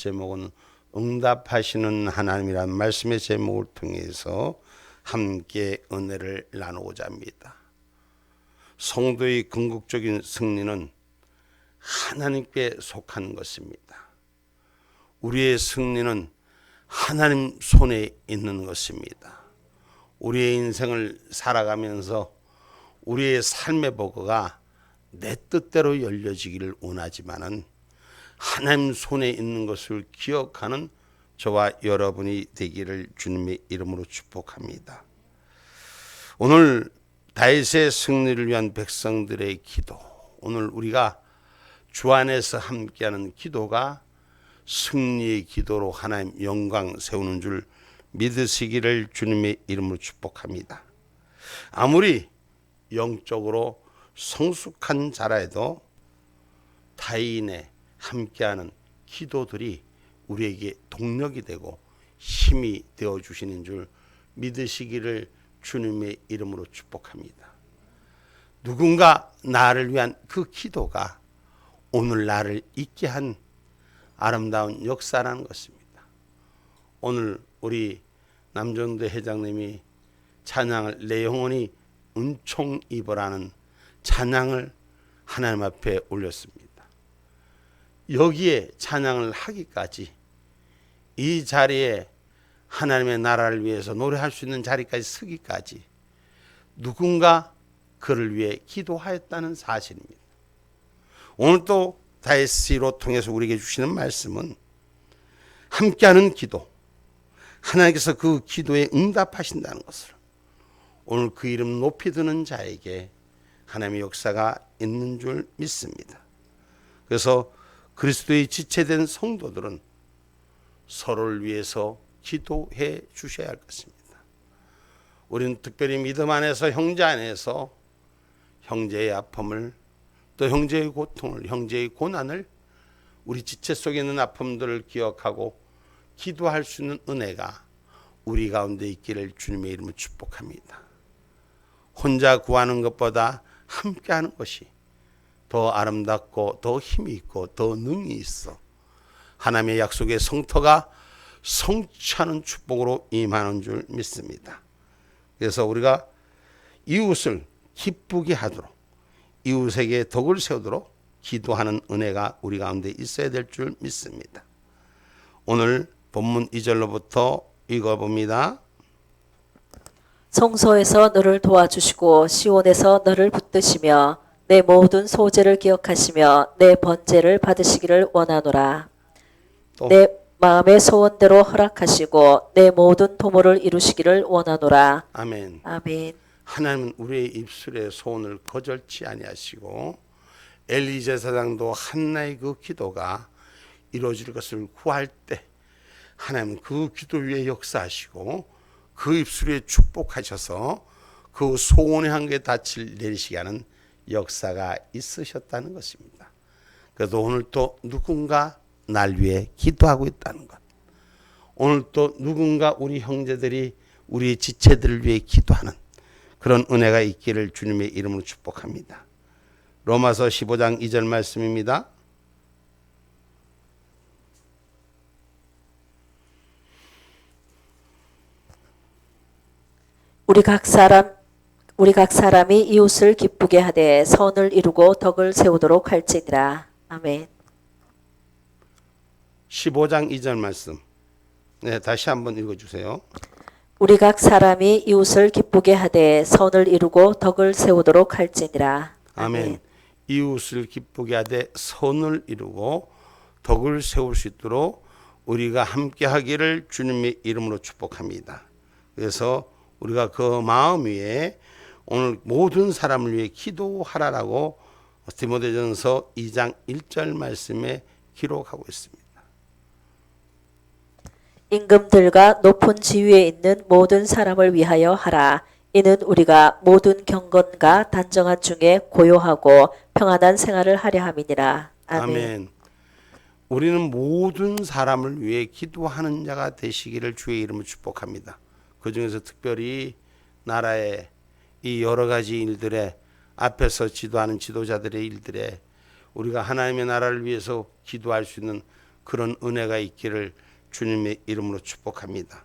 제목은 응답하시는 하나님이라는 말씀의 제목을 통해서 함께 은혜를 나누고자 합니다. 성도의 궁극적인 승리는 하나님께 속한 것입니다. 우리의 승리는 하나님 손에 있는 것입니다. 우리의 인생을 살아가면서 우리의 삶의 버거가 내 뜻대로 열려지기를 원하지만은 하나님 손에 있는 것을 기억하는 저와 여러분이 되기를 주님의 이름으로 축복합니다. 오늘 다윗의 승리를 위한 백성들의 기도, 오늘 우리가 주 안에서 함께하는 기도가 승리의 기도로 하나님 영광 세우는 줄 믿으시기를 주님의 이름으로 축복합니다. 아무리 영적으로 성숙한 자라 해도 다인의 함께하는 기도들이 우리에게 동력이 되고 힘이 되어주시는 줄 믿으시기를 주님의 이름으로 축복합니다. 누군가 나를 위한 그 기도가 오늘 나를 있게 한 아름다운 역사라는 것입니다. 오늘 우리 남정대 회장님이 찬양을 내 영혼이 은총 입으라는 찬양을 하나님 앞에 올렸습니다. 여기에 찬양을 하기까지 이 자리에 하나님의 나라를 위해서 노래할 수 있는 자리까지 서기까지 누군가 그를 위해 기도하였다는 사실입니다. 오늘 또 다윗으로 통해서 우리에게 주시는 말씀은 함께하는 기도, 하나님께서 그 기도에 응답하신다는 것을 오늘 그 이름 높이 드는 자에게 하나님의 역사가 있는 줄 믿습니다. 그래서 그리스도의 지체된 성도들은 서로를 위해서 기도해 주셔야 할 것입니다. 우리는 특별히 믿음 안에서 형제 안에서 형제의 아픔을 또 형제의 고통을 형제의 고난을 우리 지체 속에 있는 아픔들을 기억하고 기도할 수 있는 은혜가 우리 가운데 있기를 주님의 이름으로 축복합니다. 혼자 구하는 것보다 함께하는 것이 더 아름답고 더 힘이 있고 더 능이 있어 하나님의 약속의 성토가 성취하는 축복으로 임하는 줄 믿습니다. 그래서 우리가 이웃을 기쁘게 하도록 이웃에게 덕을 세우도록 기도하는 은혜가 우리 가운데 있어야 될 줄 믿습니다. 오늘 본문 2절로부터 읽어봅니다. 성소에서 너를 도와주시고 시온에서 너를 붙드시며 내 모든 소재를 기억하시며 내 번제를 받으시기를 원하노라. 내 마음의 소원대로 허락하시고 내 모든 도모를 이루시기를 원하노라. 아멘. 아멘. 하나님은 우리의 입술의 소원을 거절치 아니하시고 엘리 제사장도 한나의 그 기도가 이루어질 것을 구할 때 하나님은 그 기도 위에 역사하시고 그 입술에 축복하셔서 그 소원의 한계에 닻을 내리시게 하는 역사가 있으셨다는 것입니다. 그래도 오늘 또 누군가 날 위해 기도하고 있다는 것, 오늘 또 누군가 우리 형제들이 우리 지체들을 위해 기도하는 그런 은혜가 있기를 주님의 이름으로 축복합니다. 로마서 15장 2절 말씀입니다. 우리 각 사람이 이웃을 기쁘게 하되 선을 이루고 덕을 세우도록 할지니라. 아멘. 15장 2절 말씀. 네, 다시 한번 읽어주세요. 우리 각 사람이 이웃을 기쁘게 하되 선을 이루고 덕을 세우도록 할지니라. 아멘. 이웃을 기쁘게 하되 선을 이루고 덕을 세울 수 있도록 우리가 함께 하기를 주님의 이름으로 축복합니다. 그래서 우리가 그 마음 위에 오늘 모든 사람을 위해 기도하라라고 디모데전서 2장 1절 말씀에 기록하고 있습니다. 임금들과 높은 지위에 있는 모든 사람을 위하여 하라. 이는 우리가 모든 경건과 단정한 중에 고요하고 평안한 생활을 하려 함이니라. 아멘. 아멘. 우리는 모든 사람을 위해 기도하는 자가 되시기를 주의 이름으로 축복합니다. 그 중에서 특별히 나라의 이 여러 가지 일들에 앞에서 지도하는 지도자들의 일들에 우리가 하나님의 나라를 위해서 기도할 수 있는 그런 은혜가 있기를 주님의 이름으로 축복합니다.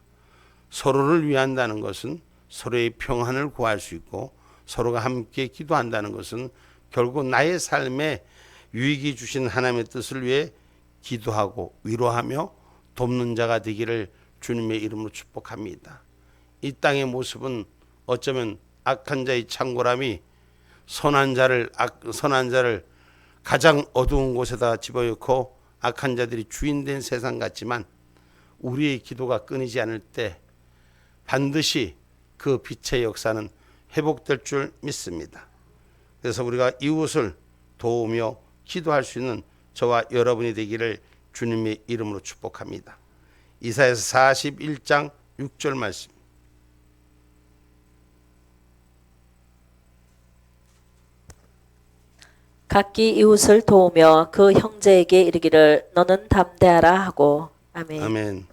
서로를 위한다는 것은 서로의 평안을 구할 수 있고, 서로가 함께 기도한다는 것은 결국 나의 삶에 유익이 주신 하나님의 뜻을 위해 기도하고 위로하며 돕는 자가 되기를 주님의 이름으로 축복합니다. 이 땅의 모습은 어쩌면 악한 자의 창고람이 선한 자를 가장 어두운 곳에다 집어넣고 악한 자들이 주인된 세상 같지만, 우리의 기도가 끊이지 않을 때 반드시 그 빛의 역사는 회복될 줄 믿습니다. 그래서 우리가 이웃을 도우며 기도할 수 있는 저와 여러분이 되기를 주님의 이름으로 축복합니다. 이사야서 41장 6절 말씀. 각기 이웃을 도우며 그 형제에게 이르기를 너는 담대하라 하고. 아멘. 아멘.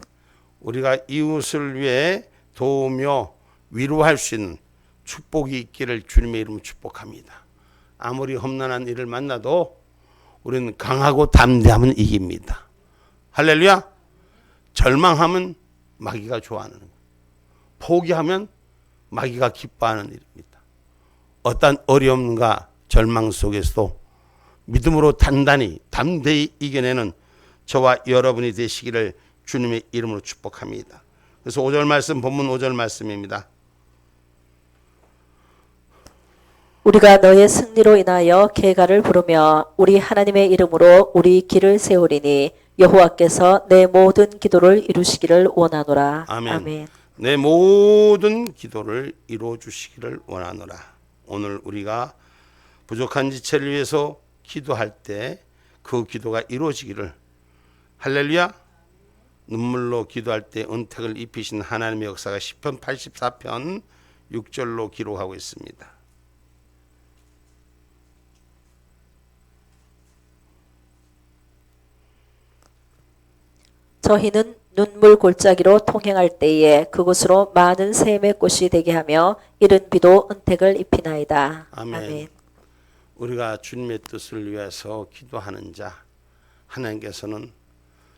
우리가 이웃을 위해 도우며 위로할 수 있는 축복이 있기를 주님의 이름으로 축복합니다. 아무리 험난한 일을 만나도 우리는 강하고 담대하면 이깁니다. 할렐루야. 절망하면 마귀가 좋아하는 거예요. 포기하면 마귀가 기뻐하는 일입니다. 어떤 어려움과 절망 속에서도 믿음으로 단단히 담대히 이겨내는 저와 여러분이 되시기를 주님의 이름으로 축복합니다. 그래서 5절 말씀, 본문 5절 말씀입니다. 우리가 너의 승리로 인하여 계가를 부르며 우리 하나님의 이름으로 우리 길을 세우리니 여호와께서 내 모든 기도를 이루시기를 원하노라. 아멘. 아멘. 내 모든 기도를 이루어 주시기를 원하노라. 오늘 우리가 부족한 지체를 위해서 기도할 때 그 기도가 이루어지기를, 할렐루야. 눈물로 기도할 때 은택을 입히신 하나님의 역사가 시편 84편 6절로 기록하고 있습니다. 저희는 눈물 골짜기로 통행할 때에 그곳으로 많은 샘의 꽃이 되게 하며 이른 비도 은택을 입히나이다. 아멘. 아멘. 우리가 주님의 뜻을 위해서 기도하는 자, 하나님께서는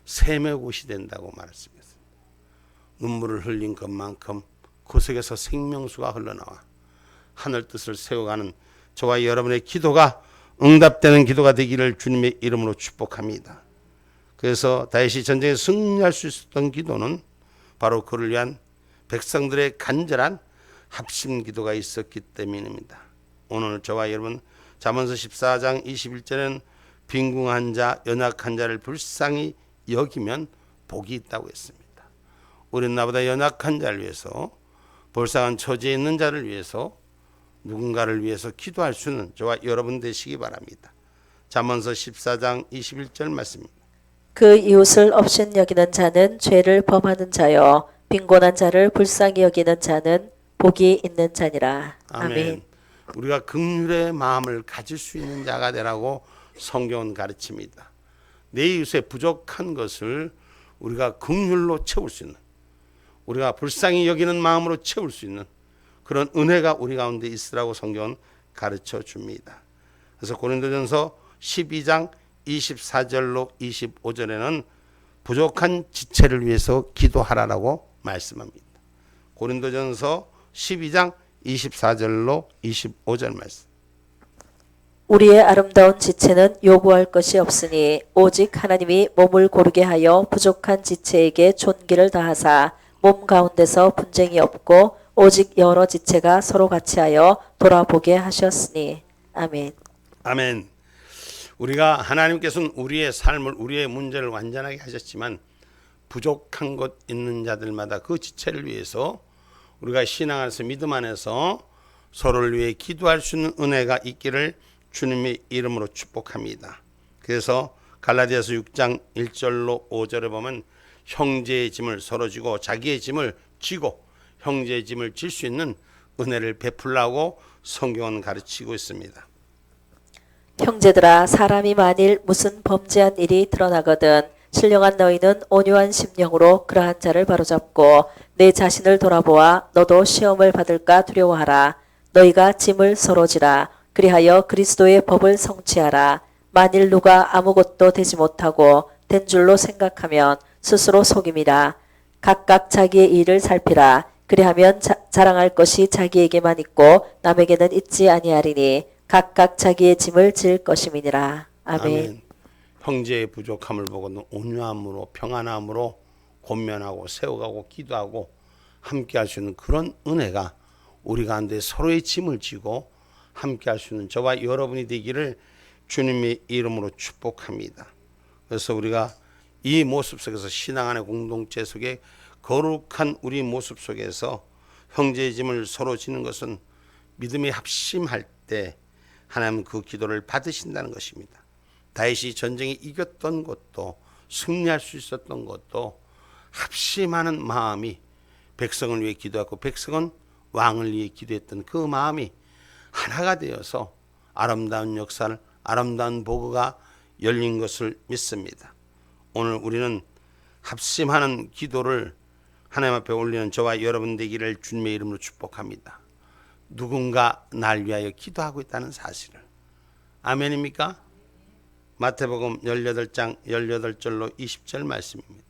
샘의 곳이 된다고 말씀했습니다. 눈물을 흘린 것만큼 그 속에서 생명수가 흘러나와 하늘 뜻을 세워가는 저와 여러분의 기도가 응답되는 기도가 되기를 주님의 이름으로 축복합니다. 그래서 다윗이 전쟁에 승리할 수 있었던 기도는 바로 그를 위한 백성들의 간절한 합심 기도가 있었기 때문입니다. 오늘 저와 여러분 잠언서 14장 21절에는 빈궁한 자, 연약한 자를 불쌍히 여기면 복이 있다고 했습니다. 우리는 나보다 연약한 자를 위해서, 불쌍한 처지에 있는 자를 위해서, 누군가를 위해서 기도할 수 있는 저와 여러분 되시기 바랍니다. 잠언서 14장 21절 말씀입니다. 그 이웃을 업신 여기는 자는 죄를 범하는 자요 빈곤한 자를 불쌍히 여기는 자는 복이 있는 자니라. 아멘. 아멘. 우리가 긍휼의 마음을 가질 수 있는 자가 되라고 성경은 가르칩니다. 내 이웃의 부족한 것을 우리가 긍휼로 채울 수 있는, 우리가 불쌍히 여기는 마음으로 채울 수 있는 그런 은혜가 우리 가운데 있으라고 성경은 가르쳐 줍니다. 그래서 고린도전서 12장 24절로 25절에는 부족한 지체를 위해서 기도하라라고 말씀합니다. 고린도전서 12장 24절로 25절 말씀. 우리의 아름다운 지체는 요구할 것이 없으니 오직 하나님이 몸을 고르게 하여 부족한 지체에게 존귀를 다하사 몸 가운데서 분쟁이 없고 오직 여러 지체가 서로 같이 하여 돌아보게 하셨으니. 아멘. 아멘. 우리가 하나님께서는 우리의 삶을, 우리의 문제를 완전하게 하셨지만 부족한 것 있는 자들마다 그 지체를 위해서 우리가 신앙 안에서, 믿음 안에서 서로를 위해 기도할 수 있는 은혜가 있기를 주님의 이름으로 축복합니다. 그래서 갈라디아서 6장 1절로 5절에 보면 형제의 짐을 서로 지고 자기의 짐을 지고 형제의 짐을 질 수 있는 은혜를 베풀라고 성경은 가르치고 있습니다. 형제들아, 사람이 만일 무슨 범죄한 일이 드러나거든 신령한 너희는 온유한 심령으로 그러한 자를 바로잡고 내 자신을 돌아보아 너도 시험을 받을까 두려워하라. 너희가 짐을 서로 지라. 그리하여 그리스도의 법을 성취하라. 만일 누가 아무것도 되지 못하고 된 줄로 생각하면 스스로 속임이라. 각각 자기의 일을 살피라. 그리하면 자랑할 것이 자기에게만 있고 남에게는 있지 아니하리니 각각 자기의 짐을 질 것임이니라. 아멘. 형제의 부족함을 보고 온유함으로 평안함으로 권면하고 세워가고 기도하고 함께 할 수 있는 그런 은혜가 우리 가운데 서로의 짐을 지고 함께 할 수 있는 저와 여러분이 되기를 주님의 이름으로 축복합니다. 그래서 우리가 이 모습 속에서 신앙 안의 공동체 속에 거룩한 우리 모습 속에서 형제의 짐을 서로 지는 것은 믿음이 합심할 때 하나님은 그 기도를 받으신다는 것입니다. 다윗이 전쟁에 이겼던 것도 승리할 수 있었던 것도 합심하는 마음이 백성을 위해 기도했고 백성은 왕을 위해 기도했던 그 마음이 하나가 되어서 아름다운 역사를 아름다운 보고가 열린 것을 믿습니다. 오늘 우리는 합심하는 기도를 하나님 앞에 올리는 저와 여러분 되기를 주님의 이름으로 축복합니다. 누군가 날 위하여 기도하고 있다는 사실을. 아멘입니까? 마태복음 18장 18절로 20절 말씀입니다.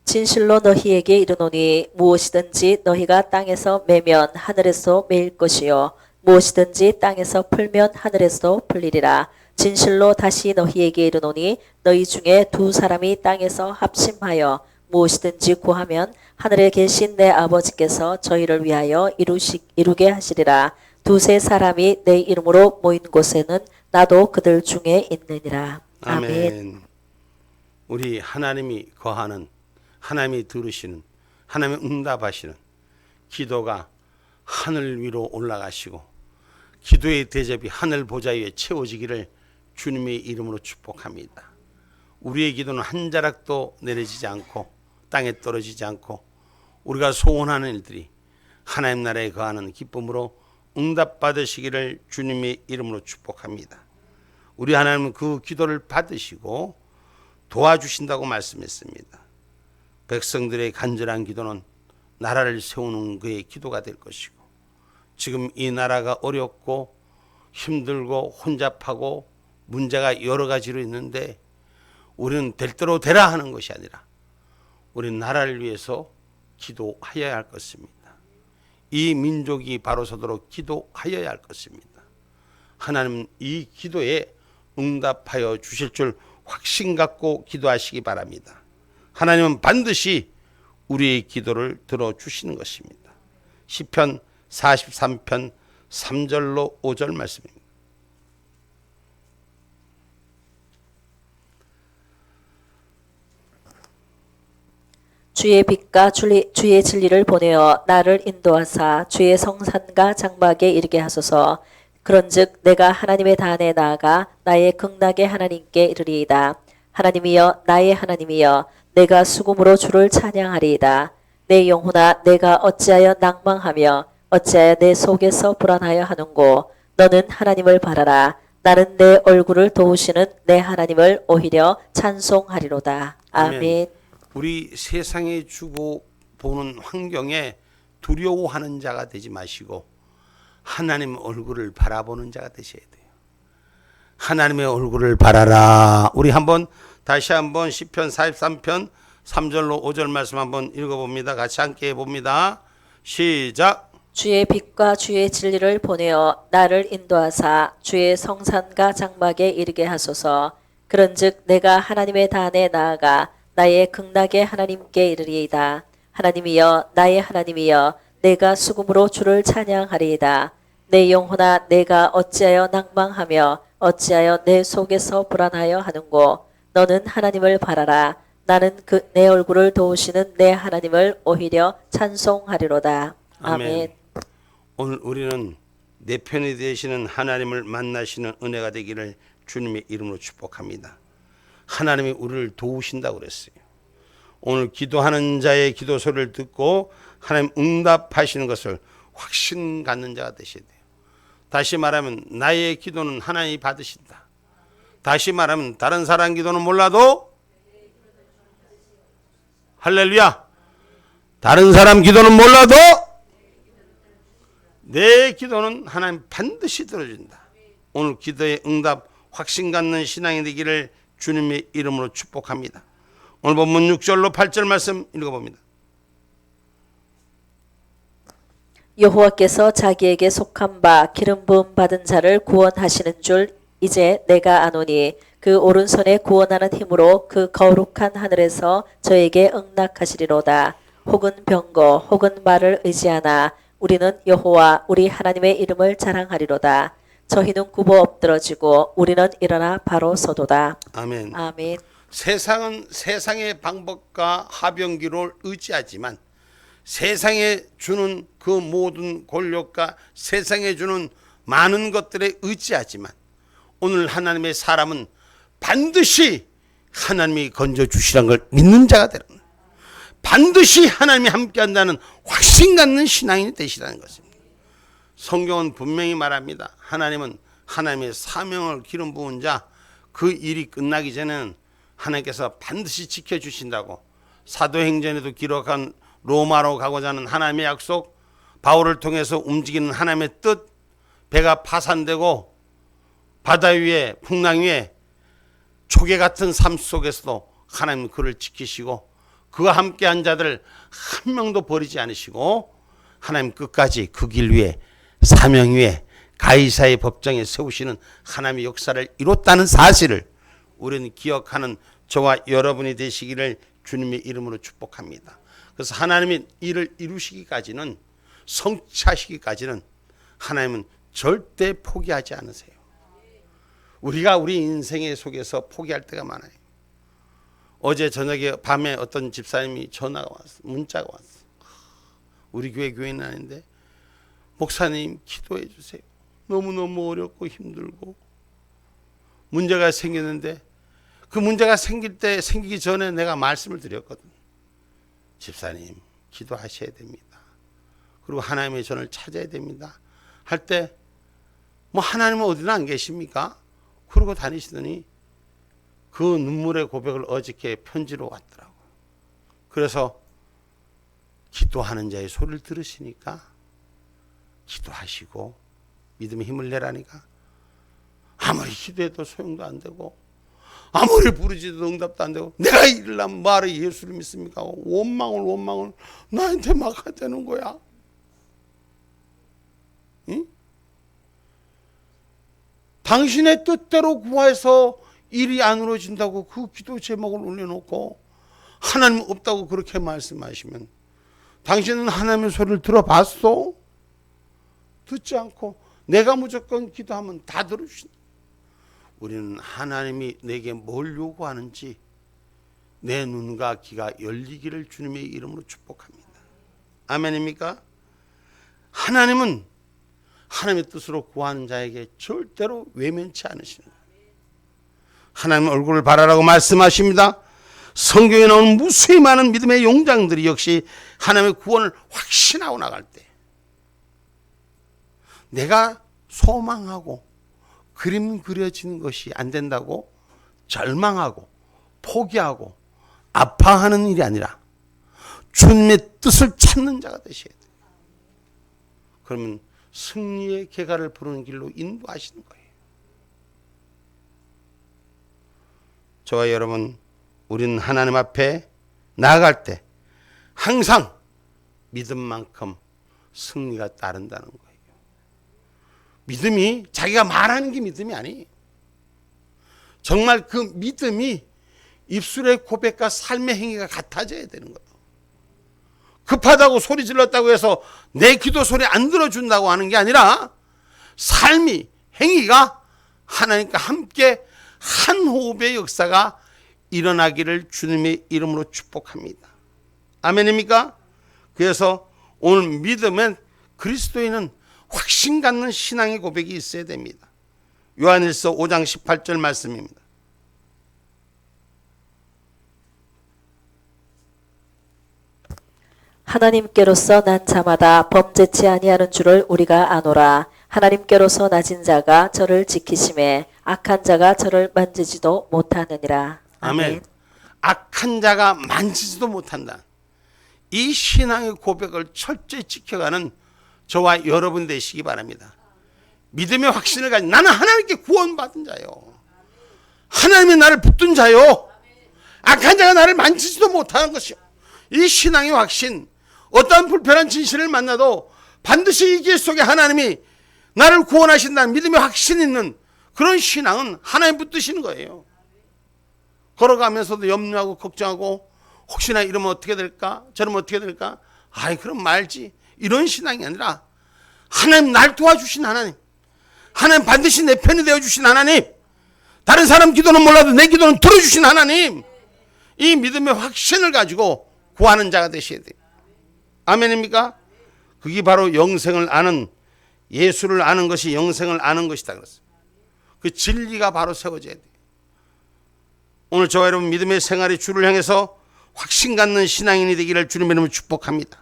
진실로 너희에게 이르노니 무엇이든지 너희가 땅에서 매면 하늘에서 매일 것이요 무엇이든지 땅에서 풀면 하늘에서 풀리리라. 진실로 다시 너희에게 이르노니 너희 중에 두 사람이 땅에서 합심하여 무엇이든지 구하면 하늘에 계신 내 아버지께서 저희를 위하여 이루게 하시리라. 두세 사람이 내 이름으로 모인 곳에는 나도 그들 중에 있느니라. 아멘. 우리 하나님이 거하는, 하나님이 들으시는, 하나님이 응답하시는 기도가 하늘 위로 올라가시고 기도의 대접이 하늘 보좌 위에 채워지기를 주님의 이름으로 축복합니다. 우리의 기도는 한 자락도 내려지지 않고 땅에 떨어지지 않고 우리가 소원하는 일들이 하나님 나라에 거하는 기쁨으로 응답받으시기를 주님의 이름으로 축복합니다. 우리 하나님은 그 기도를 받으시고 도와주신다고 말씀했습니다. 백성들의 간절한 기도는 나라를 세우는 그의 기도가 될 것이고 지금 이 나라가 어렵고 힘들고 혼잡하고 문제가 여러 가지로 있는데 우리는 될 대로 되라 하는 것이 아니라 우리는 나라를 위해서 기도하여야 할 것입니다. 이 민족이 바로 서도록 기도하여야 할 것입니다. 하나님은 이 기도에 응답하여 주실 줄 확신 갖고 기도하시기 바랍니다. 하나님은 반드시 우리의 기도를 들어주시는 것입니다. 시편 43편 3절로 5절 말씀입니다. 주의 빛과 주의 진리를 보내어 나를 인도하사 주의 성산과 장막에 이르게 하소서. 그런즉 내가 하나님의 단에 나아가 나의 극락의 하나님께 이르리이다. 하나님이여 나의 하나님이여 내가 수금으로 주를 찬양하리이다. 내 영혼아 내가 어찌하여 낭망하며 어찌하여 내 속에서 불안하여 하는고. 너는 하나님을 바라라. 나는 내 얼굴을 도우시는 내 하나님을 오히려 찬송하리로다. 아멘. 우리 세상에 주고 보는 환경에 두려워하는 자가 되지 마시고 하나님 얼굴을 바라보는 자가 되셔야 돼요. 하나님의 얼굴을 바라라. 우리 다시 한번 시편 43편 3절로 5절 말씀 한번 읽어봅니다. 같이 함께 해봅니다. 시작. 주의 빛과 주의 진리를 보내어 나를 인도하사 주의 성산과 장막에 이르게 하소서. 그런즉 내가 하나님의 단에 나아가 나의 극락의 하나님께 이르리이다. 하나님이여 나의 하나님이여 내가 수금으로 주를 찬양하리이다. 내 영혼아 내가 어찌하여 낭망하며 어찌하여 내 속에서 불안하여 하는고. 너는 하나님을 바라라. 나는 내 얼굴을 도우시는 내 하나님을 오히려 찬송하리로다. 아멘. 오늘 우리는 내 편이 되시는 하나님을 만나시는 은혜가 되기를 주님의 이름으로 축복합니다. 하나님이 우리를 도우신다고 그랬어요. 오늘 기도하는 자의 기도 소리를 듣고 하나님 응답하시는 것을 확신 갖는 자가 되셔야 돼요. 다시 말하면 나의 기도는 하나님이 받으신다. 다시 말하면 다른 사람 기도는 몰라도 할렐루야. 다른 사람 기도는 몰라도 내 기도는 하나님 반드시 들어준다. 오늘 기도의 응답 확신 갖는 신앙이 되기를 주님의 이름으로 축복합니다. 오늘 본문 6절로 8절 말씀 읽어봅니다. 여호와께서 자기에게 속한 바 기름 부음 받은 자를 구원하시는 줄 이제 내가 아노니 그 오른손에 구원하는 힘으로 그 거룩한 하늘에서 저에게 응낙하시리로다. 혹은 병거 혹은 말을 의지하나 우리는 여호와 우리 하나님의 이름을 자랑하리로다. 저희는 굽어 엎드러지고 우리는 일어나 바로 서도다. 아멘. 아멘. 세상은 세상의 방법과 하병기를 의지하지만 세상에 주는 그 모든 권력과 세상에 주는 많은 것들에 의지하지만 오늘 하나님의 사람은 반드시 하나님이 건져주시라는 걸 믿는 자가 되는 거예요. 반드시 하나님이 함께한다는 확신 갖는 신앙인이 되시라는 것입니다. 성경은 분명히 말합니다. 하나님은 하나님의 사명을 기름 부은 자 그 일이 끝나기 전에는 하나님께서 반드시 지켜주신다고 사도행전에도 기록한 로마로 가고자 하는 하나님의 약속, 바울을 통해서 움직이는 하나님의 뜻, 배가 파산되고 바다 위에 풍랑 위에 조개 같은 삶 속에서도 하나님은 그를 지키시고 그와 함께한 자들 한 명도 버리지 않으시고 하나님 끝까지 그 길 위에 사명 위에 가이사의 법정에 세우시는 하나님의 역사를 이뤘다는 사실을 우리는 기억하는 저와 여러분이 되시기를 주님의 이름으로 축복합니다. 그래서 하나님이 일을 이루시기까지는 성취하시기까지는 하나님은 절대 포기하지 않으세요. 우리가 우리 인생의 속에서 포기할 때가 많아요. 어제 저녁에 밤에 어떤 집사님이 전화가 왔어. 문자가 왔어. 우리 교회는 아닌데 목사님 기도해 주세요. 너무너무 어렵고 힘들고 문제가 생겼는데 그 문제가 생기기 전에 내가 말씀을 드렸거든. 집사님 기도하셔야 됩니다. 그리고 하나님의 전을 찾아야 됩니다. 할 때 뭐 하나님은 어디나 안 계십니까? 그러고 다니시더니 그 눈물의 고백을 어저께 편지로 왔더라고요. 그래서 기도하는 자의 소리를 들으시니까 기도하시고 믿음의 힘을 내라니까 아무리 기도해도 소용도 안 되고 아무리 부르지도 응답도 안 되고 내가 이러려면 말을 예수를 믿습니까? 원망을 나한테 막 하자는 거야. 응? 당신의 뜻대로 구해서 일이 안 이루어진다고 그 기도 제목을 올려놓고 하나님 없다고 그렇게 말씀하시면 당신은 하나님의 소리를 들어봤어? 듣지 않고 내가 무조건 기도하면 다 들어주신다. 우리는 하나님이 내게 뭘 요구하는지 내 눈과 귀가 열리기를 주님의 이름으로 축복합니다. 아멘입니까? 하나님은 하나님의 뜻으로 구하는 자에게 절대로 외면치 않으시는 거예요. 하나님 얼굴을 바라라고 말씀하십니다. 성경에 나오는 무수히 많은 믿음의 용장들이 역시 하나님의 구원을 확신하고 나갈 때 내가 소망하고 그림 그려지는 것이 안 된다고 절망하고 포기하고 아파하는 일이 아니라 주님의 뜻을 찾는 자가 되셔야 돼요. 그러면 승리의 계가를 부르는 길로 인도하시는 거예요. 저와 여러분, 우리는 하나님 앞에 나아갈 때 항상 믿음만큼 승리가 따른다는 거예요. 믿음이 자기가 말하는 게 믿음이 아니에요. 정말 그 믿음이 입술의 고백과 삶의 행위가 같아져야 되는 거예요. 급하다고 소리 질렀다고 해서 내 기도 소리 안 들어준다고 하는 게 아니라 삶이 행위가 하나님과 함께 한 호흡의 역사가 일어나기를 주님의 이름으로 축복합니다. 아멘입니까? 그래서 오늘 믿음은 그리스도인은 확신 갖는 신앙의 고백이 있어야 됩니다. 요한일서 5장 18절 말씀입니다. 하나님께로서 난 자마다 범죄치 아니하는 줄을 우리가 아노라. 하나님께로서 낮은 자가 저를 지키심에 악한 자가 저를 만지지도 못하느니라. 아멘. 악한 자가 만지지도 못한다. 이 신앙의 고백을 철저히 지켜가는 저와 여러분 되시기 바랍니다. 믿음의 확신을 가진 나는 하나님께 구원받은 자요. 하나님이 나를 붙든 자요. 악한 자가 나를 만지지도 못하는 것이요. 이 신앙의 확신, 어떠한 불편한 진실을 만나도 반드시 이 길 속에 하나님이 나를 구원하신다는 믿음의 확신 있는 그런 신앙은 하나님 붙드시는 거예요. 걸어가면서도 염려하고 걱정하고 혹시나 이러면 어떻게 될까? 저러면 어떻게 될까? 아이 그럼 말지. 이런 신앙이 아니라 하나님 날 도와주신 하나님, 하나님 반드시 내 편이 되어주신 하나님, 다른 사람 기도는 몰라도 내 기도는 들어주신 하나님, 이 믿음의 확신을 가지고 구하는 자가 되셔야 돼요. 아멘입니까? 그게 바로 영생을 아는, 예수를 아는 것이 영생을 아는 것이다 그랬어요. 그 진리가 바로 세워져야 돼요. 오늘 저와 여러분 믿음의 생활의 주를 향해서 확신 갖는 신앙인이 되기를 주님의 이름으로 축복합니다.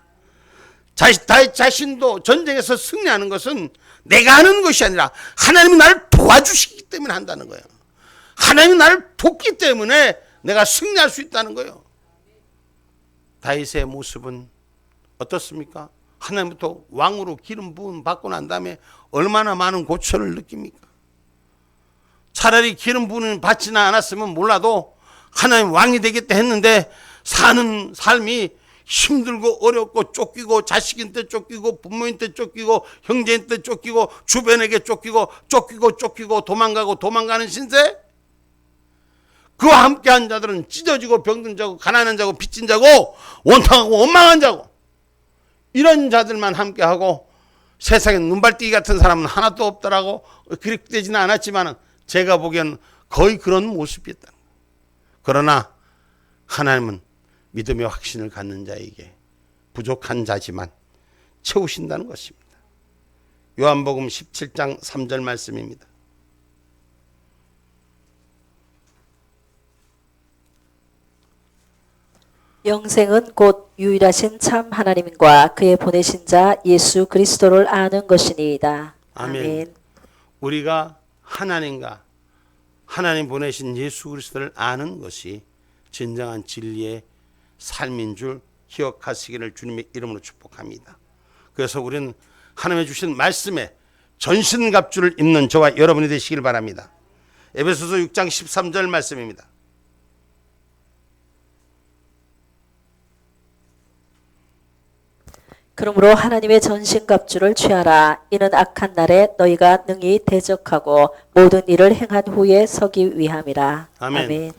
자신도 전쟁에서 승리하는 것은 내가 하는 것이 아니라 하나님이 나를 도와주시기 때문에 한다는 거예요. 하나님이 나를 돕기 때문에 내가 승리할 수 있다는 거예요. 다윗의 모습은 어떻습니까? 하나님부터 왕으로 기름 부음 받고 난 다음에 얼마나 많은 고초를 느낍니까? 차라리 기름 부음을 받지는 않았으면 몰라도 하나님 왕이 되겠다 했는데 사는 삶이 힘들고 어렵고 쫓기고 자식인테 쫓기고 부모인테 쫓기고 형제인테 쫓기고 주변에게 쫓기고 도망가고 도망가는 신세. 그와 함께한 자들은 찢어지고 병든 자고 가난한 자고 빚진 자고 원통하고 원망한 자고 이런 자들만 함께하고 세상에 눈발뛰기 같은 사람은 하나도 없더라고. 그렇게 되지는 않았지만 제가 보기에는 거의 그런 모습이었다. 그러나 하나님은 믿음의 확신을 갖는 자에게 부족한 자지만 채우신다는 것입니다. 요한복음 17장 3절 말씀입니다. 영생은 곧 유일하신 참 하나님과 그의 보내신 자 예수 그리스도를 아는 것이니이다. 아멘. 우리가 하나님과 하나님 보내신 예수 그리스도를 아는 것이 진정한 진리의 삶인 줄 기억하시기를 주님의 이름으로 축복합니다. 그래서 우리는 하나님의 주신 말씀에 전신갑주를 입는 저와 여러분이 되시길 바랍니다. 에베소서 6장 13절 말씀입니다. 그러므로 하나님의 전신갑주를 취하라. 이는 악한 날에 너희가 능히 대적하고 모든 일을 행한 후에 서기 위함이라. 아멘. 아멘.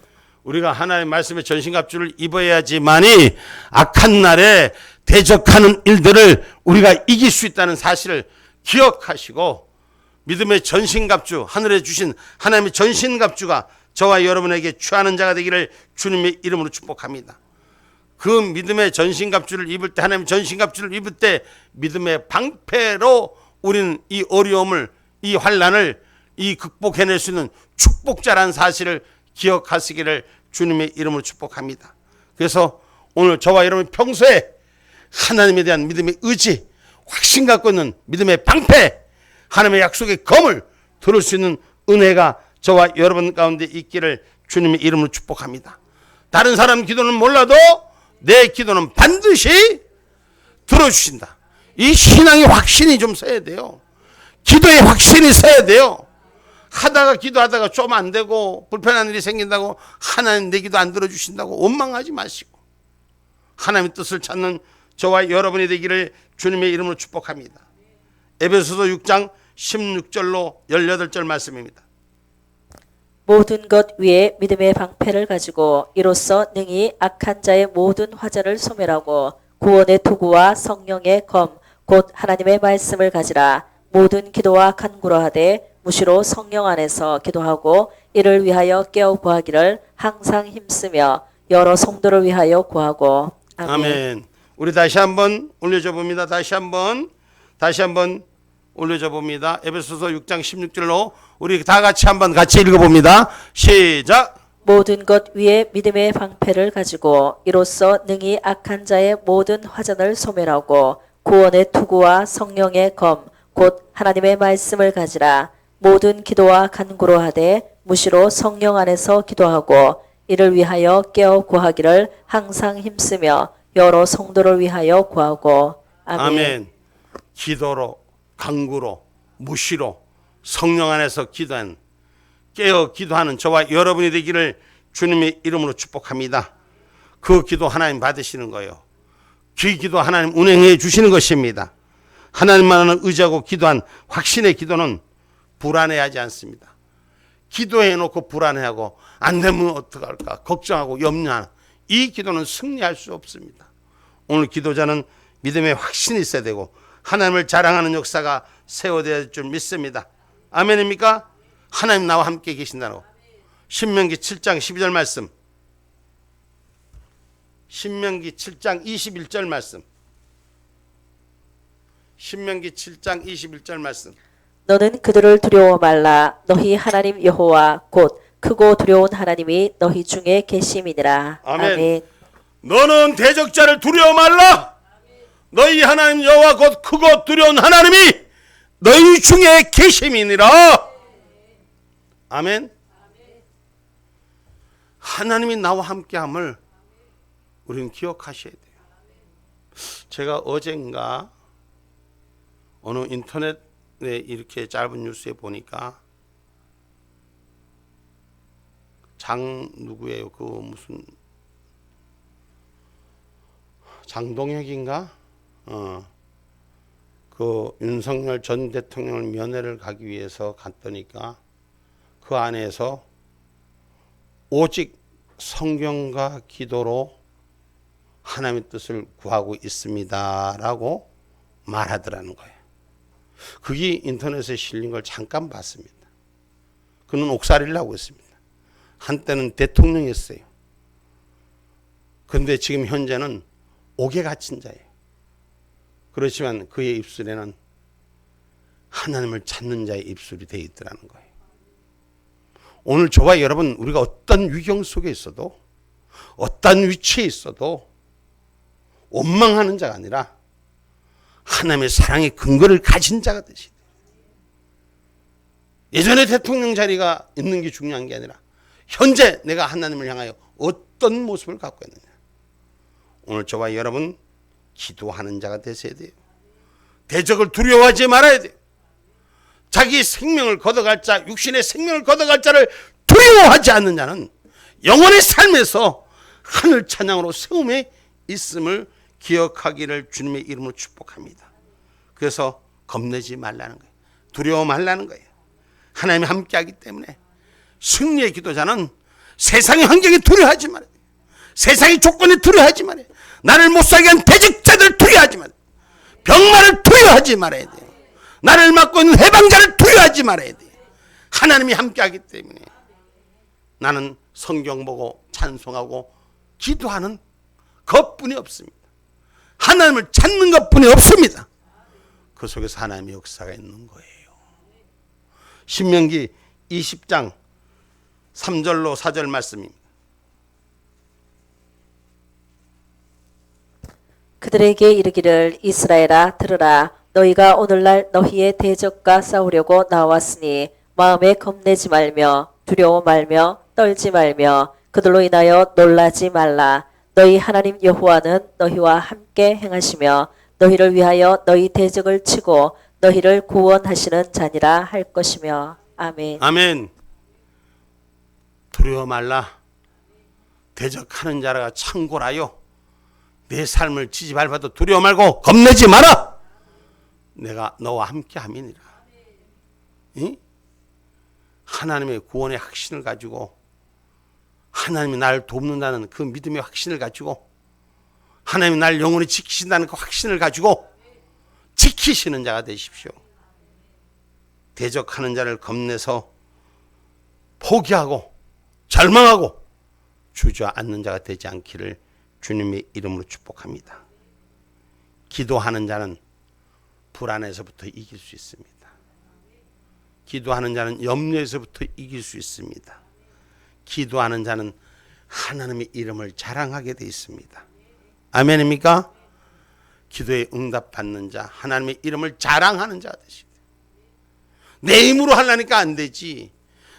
우리가 하나님의 말씀에 전신갑주를 입어야지만이 악한 날에 대적하는 일들을 우리가 이길 수 있다는 사실을 기억하시고 믿음의 전신갑주, 하늘에 주신 하나님의 전신갑주가 저와 여러분에게 취하는 자가 되기를 주님의 이름으로 축복합니다. 그 믿음의 전신갑주를 입을 때, 하나님의 전신갑주를 입을 때 믿음의 방패로 우리는 이 어려움을, 이 환난을 극복해낼 수 있는 축복자라는 사실을 기억하시기를 주님의 이름으로 축복합니다. 그래서 오늘 저와 여러분 평소에 하나님에 대한 믿음의 의지, 확신 갖고 있는 믿음의 방패, 하나님의 약속의 검을 들을 수 있는 은혜가 저와 여러분 가운데 있기를 주님의 이름으로 축복합니다. 다른 사람 기도는 몰라도 내 기도는 반드시 들어주신다. 이 신앙의 확신이 좀 서야 돼요. 기도의 확신이 서야 돼요. 하다가 기도하다가 좀 안 되고 불편한 일이 생긴다고 하나님 내 기도 안 들어주신다고 원망하지 마시고 하나님의 뜻을 찾는 저와 여러분이 되기를 주님의 이름으로 축복합니다. 에베소서 6장 16절로 18절 말씀입니다. 모든 것 위에 믿음의 방패를 가지고 이로써 능히 악한 자의 모든 화자를 소멸하고 구원의 도구와 성령의 검 곧 하나님의 말씀을 가지라. 모든 기도와 간구로 하되 무시로 성령 안에서 기도하고 이를 위하여 깨어 구하기를 항상 힘쓰며 여러 성도를 위하여 구하고. 아멘. 아멘. 우리 다시 한번 올려줘 봅니다. 다시 한번 올려줘 봅니다. 에베소서 6장 16절로 우리 다 같이 한번 같이 읽어봅니다. 시작. 모든 것 위에 믿음의 방패를 가지고 이로써 능히 악한 자의 모든 화전을 소멸하고 구원의 투구와 성령의 검 곧 하나님의 말씀을 가지라. 모든 기도와 간구로 하되 무시로 성령 안에서 기도하고 이를 위하여 깨어 구하기를 항상 힘쓰며 여러 성도를 위하여 구하고. 아멘. 아멘. 기도로, 간구로, 무시로 성령 안에서 깨어 기도하는 저와 여러분이 되기를 주님의 이름으로 축복합니다. 그 기도 하나님 받으시는 거예요. 그 기도 하나님 운행해 주시는 것입니다. 하나님만을 의지하고 기도한 확신의 기도는 불안해하지 않습니다. 기도해놓고 불안해하고 안 되면 어떡할까 걱정하고 염려하는 이 기도는 승리할 수 없습니다. 오늘 기도자는 믿음의 확신이 있어야 되고 하나님을 자랑하는 역사가 세워져야 될 줄 믿습니다. 아멘입니까? 하나님 나와 함께 계신다고. 신명기 7장 12절 말씀, 신명기 7장 21절 말씀, 신명기 7장 21절 말씀. 너는 그들을 두려워 말라. 너희 하나님 여호와 곧 크고 두려운 하나님이 너희 중에 계심이니라. 아멘. 아멘. 너는 대적자를 두려워 말라. 너희 하나님 여호와 곧 크고 두려운 하나님이 너희 중에 계심이니라. 아멘. 하나님이 나와 함께함을 우리는 기억하셔야 돼요. 제가 어젠가 어느 인터넷에 이렇게 짧은 뉴스에 보니까 누구예요? 그 무슨 장동혁인가? 그 윤석열 전 대통령을 면회를 가기 위해서 갔더니까 그 안에서 오직 성경과 기도로 하나님의 뜻을 구하고 있습니다라고 말하더라는 거예요. 그게 인터넷에 실린 걸 잠깐 봤습니다. 그는 옥살이를 하고 있습니다. 한때는 대통령이었어요. 그런데 지금 현재는 옥에 갇힌 자예요. 그렇지만 그의 입술에는 하나님을 찾는 자의 입술이 되어 있더라는 거예요. 오늘 저와 여러분, 우리가 어떤 위경 속에 있어도 어떤 위치에 있어도 원망하는 자가 아니라 하나님의 사랑의 근거를 가진 자가 되시다. 예전에 대통령 자리가 있는 게 중요한 게 아니라 현재 내가 하나님을 향하여 어떤 모습을 갖고 있느냐. 오늘 저와 여러분 기도하는 자가 되셔야 돼요. 대적을 두려워하지 말아야 돼요. 자기 생명을 걷어갈 자, 육신의 생명을 걷어갈 자를 두려워하지 않는 자는 영혼의 삶에서 하늘 찬양으로 세움에 있음을 기억하기를 주님의 이름으로 축복합니다. 그래서 겁내지 말라는 거예요. 두려워 말라는 거예요. 하나님이 함께하기 때문에 승리의 기도자는 세상의 환경에 두려워하지 말아요. 세상의 조건에 두려워하지 말아요. 나를 못살게 한 대적자들을 두려워하지 말아요. 병마를 두려워하지 말아야 돼요. 나를 맡고 있는 해방자를 두려워하지 말아야 돼요. 하나님이 함께하기 때문에 나는 성경 보고 찬송하고 기도하는 것뿐이 없습니다. 하나님을 찾는 것뿐이 없습니다. 그 속에서 하나님의 역사가 있는 거예요. 신명기 20장 3절로 4절 말씀입니다. 그들에게 이르기를 이스라엘아 들으라. 너희가 오늘날 너희의 대적과 싸우려고 나왔으니 마음에 겁내지 말며 두려워 말며 떨지 말며 그들로 인하여 놀라지 말라. 너희 하나님 여호와는 너희와 함께 행하시며 너희를 위하여 너희 대적을 치고 너희를 구원하시는 자니라 할 것이며. 아멘. 아멘. 두려워 말라. 대적하는 자가 창궐하여 내 삶을 지지 밟아도 두려워 말고 겁내지 마라. 내가 너와 함께 함이니라. 응? 하나님의 구원의 확신을 가지고 하나님이 나를 돕는다는 그 믿음의 확신을 가지고 하나님이 나를 영원히 지키신다는 그 확신을 가지고 지키시는 자가 되십시오. 대적하는 자를 겁내서 포기하고 절망하고 주저앉는 자가 되지 않기를 주님의 이름으로 축복합니다. 기도하는 자는 불안에서부터 이길 수 있습니다. 기도하는 자는 염려에서부터 이길 수 있습니다. 기도하는 자는 하나님의 이름을 자랑하게 되어 있습니다. 아멘입니까? 기도에 응답받는 자, 하나님의 이름을 자랑하는 자가 되십니다. 내 힘으로 하려니까 안 되지.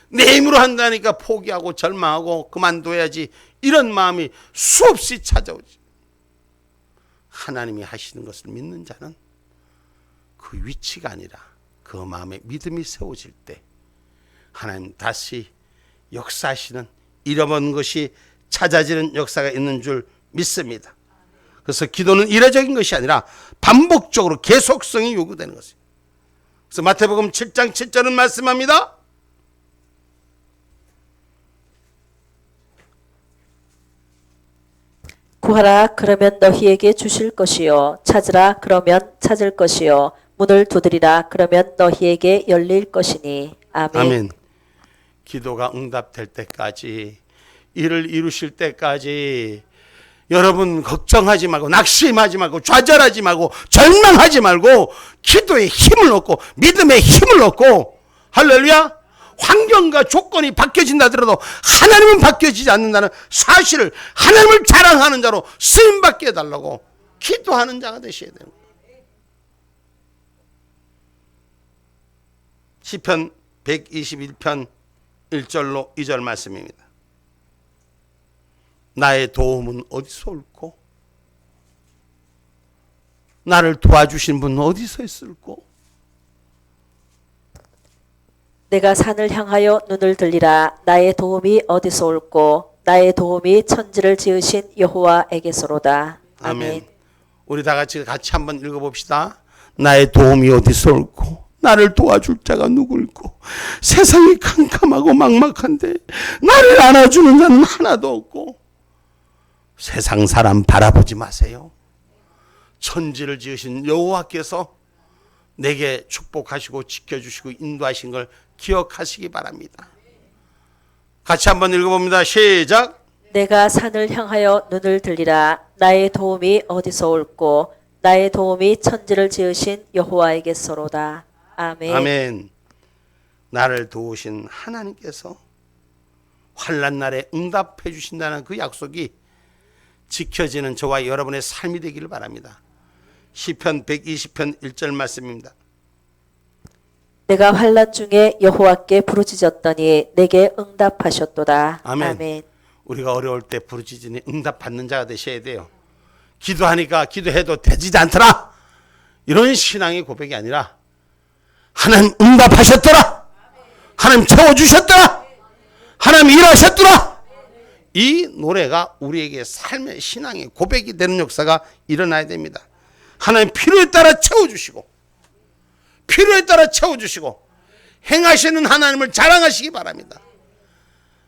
내 힘으로 한다니까 포기하고 절망하고 그만둬야지. 이런 마음이 수없이 찾아오지. 하나님이 하시는 것을 믿는 자는 그 위치가 아니라 그 마음에 믿음이 세워질 때 하나님 다시 역사하시는, 잃어버린 것이 찾아지는 역사가 있는 줄 믿습니다. 그래서 기도는 이례적인 것이 아니라 반복적으로 계속성이 요구되는 것이에요. 그래서 마태복음 7장 7절은 말씀합니다. 구하라 그러면 너희에게 주실 것이요 찾으라 그러면 찾을 것이요 문을 두드리라 그러면 너희에게 열릴 것이니. 아멘. 아멘. 기도가 응답될 때까지, 이를 이루실 때까지 여러분 걱정하지 말고, 낙심하지 말고, 좌절하지 말고, 절망하지 말고 기도에 힘을 얻고 믿음에 힘을 얻고, 할렐루야, 환경과 조건이 바뀌어진다 하더라도 하나님은 바뀌어지지 않는다는 사실을 하나님을 자랑하는 자로 쓰임받게 해달라고 기도하는 자가 되셔야 돼요. 시편 121편 1절로 2절 말씀입니다. 나의 도움은 어디서 올꼬? 나를 도와주신 분은 어디서 있을꼬? 내가 산을 향하여 눈을 들리라. 나의 도움이 어디서 올꼬? 나의 도움이 천지를 지으신 여호와에게서로다. 아멘. 아멘. 우리 다 같이 한번 읽어봅시다. 나의 도움이 어디서 올꼬? 나를 도와줄 자가 누굴꼬? 세상이 캄캄하고 막막한데 나를 안아주는 자는 하나도 없고. 세상 사람 바라보지 마세요. 천지를 지으신 여호와께서 내게 축복하시고 지켜주시고 인도하신 걸 기억하시기 바랍니다. 같이 한번 읽어봅니다. 시작. 내가 산을 향하여 눈을 들리라. 나의 도움이 어디서 올꼬? 나의 도움이 천지를 지으신 여호와에게서로다. 아멘. 아멘. 나를 도우신 하나님께서 환난 날에 응답해 주신다는 그 약속이 지켜지는 저와 여러분의 삶이 되기를 바랍니다. 시편 120편 1절 말씀입니다. 내가 환난 중에 여호와께 부르짖었더니 내게 응답하셨도다. 아멘. 아멘. 우리가 어려울 때 부르짖으니 응답받는 자가 되셔야 돼요. 기도하니까 기도해도 되지 않더라, 이런 신앙의 고백이 아니라 하나님 응답하셨더라, 하나님 채워주셨더라, 하나님 일하셨더라, 이 노래가 우리에게 삶의 신앙의 고백이 되는 역사가 일어나야 됩니다. 하나님 필요에 따라 채워주시고, 필요에 따라 채워주시고 행하시는 하나님을 자랑하시기 바랍니다.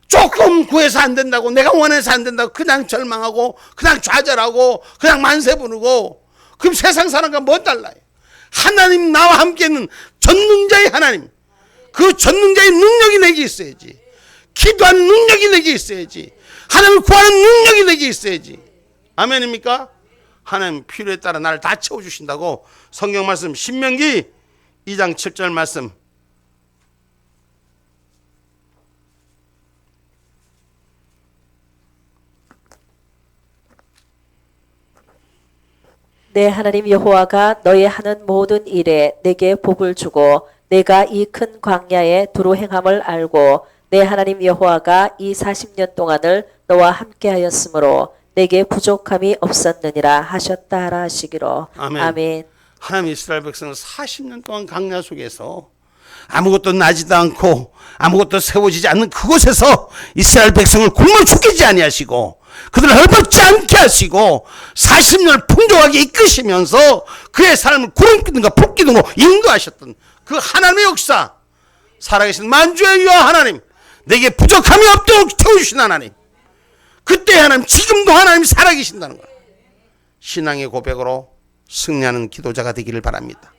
조금 구해서 안 된다고, 내가 원해서 안 된다고 그냥 절망하고 그냥 좌절하고 그냥 만세 부르고, 그럼 세상 사람과 뭐 달라요? 하나님 나와 함께 있는 전능자의 하나님, 그 전능자의 능력이 내게 있어야지, 기도하는 능력이 내게 있어야지, 하나님을 구하는 능력이 내게 있어야지. 아멘입니까? 하나님 필요에 따라 나를 다 채워주신다고 성경 말씀 신명기 2장 7절 말씀. 내 하나님 여호와가 너의 하는 모든 일에 내게 복을 주고 내가 이 큰 광야에 두루 행함을 알고 내 하나님 여호와가 이 40년 동안을 너와 함께하였으므로 내게 부족함이 없었느니라 하셨다 하라 하시기로. 아멘. 아멘. 하나님 이스라엘 백성은 40년 동안 광야 속에서 아무것도 나지도 않고 아무것도 세워지지 않는 그곳에서 이스라엘 백성을 굶어 죽이지 아니하시고 그들을 헐벗지 않게 하시고 40년을 풍족하게 이끄시면서 그의 삶을 구름기둥과 불기둥으로 인도하셨던 그 하나님의 역사, 살아계신 만주의 여호와 하나님, 내게 부족함이 없도록 채워주신 하나님, 그때 하나님, 지금도 하나님 살아계신다는 거예요. 신앙의 고백으로 승리하는 기도자가 되기를 바랍니다.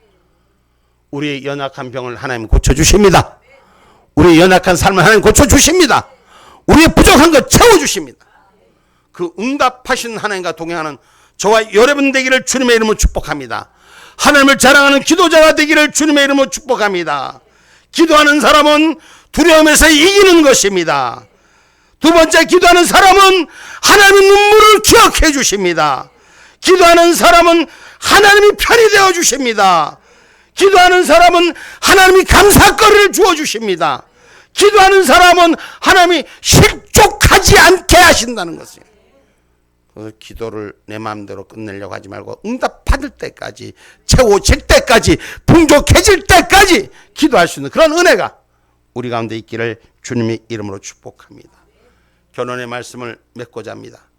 우리의 연약한 병을 하나님 고쳐주십니다. 우리의 연약한 삶을 하나님 고쳐주십니다. 우리의 부족한 것 채워주십니다. 그 응답하신 하나님과 동행하는 저와 여러분 되기를 주님의 이름으로 축복합니다. 하나님을 자랑하는 기도자가 되기를 주님의 이름으로 축복합니다. 기도하는 사람은 두려움에서 이기는 것입니다. 두 번째, 기도하는 사람은 하나님의 눈물을 기억해 주십니다. 기도하는 사람은 하나님이 편이 되어 주십니다. 기도하는 사람은 하나님이 감사거리를 주어 주십니다. 기도하는 사람은 하나님이 실족하지 않게 하신다는 것이에요. 그래서 기도를 내 마음대로 끝내려고 하지 말고 응답 받을 때까지, 채워질 때까지, 풍족해질 때까지 기도할 수 있는 그런 은혜가 우리 가운데 있기를 주님의 이름으로 축복합니다. 결론의 말씀을 맺고자 합니다.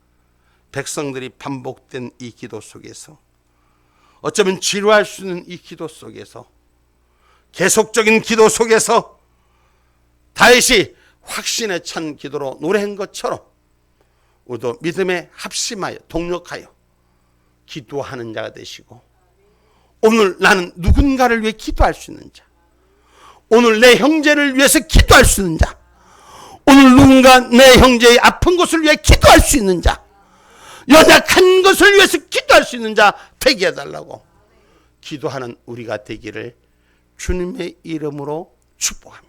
백성들이 반복된 이 기도 속에서, 어쩌면 지루할 수 있는 이 기도 속에서, 계속적인 기도 속에서 다윗이 확신에 찬 기도로 노래한 것처럼 우리도 믿음에 합심하여 동력하여 기도하는 자가 되시고, 오늘 나는 누군가를 위해 기도할 수 있는 자, 오늘 내 형제를 위해서 기도할 수 있는 자, 오늘 누군가 내 형제의 아픈 것을 위해 기도할 수 있는 자, 연약한 것을 위해서 기도할 수 있는 자 되게 해달라고 기도하는 우리가 되기를 주님의 이름으로 축복합니다.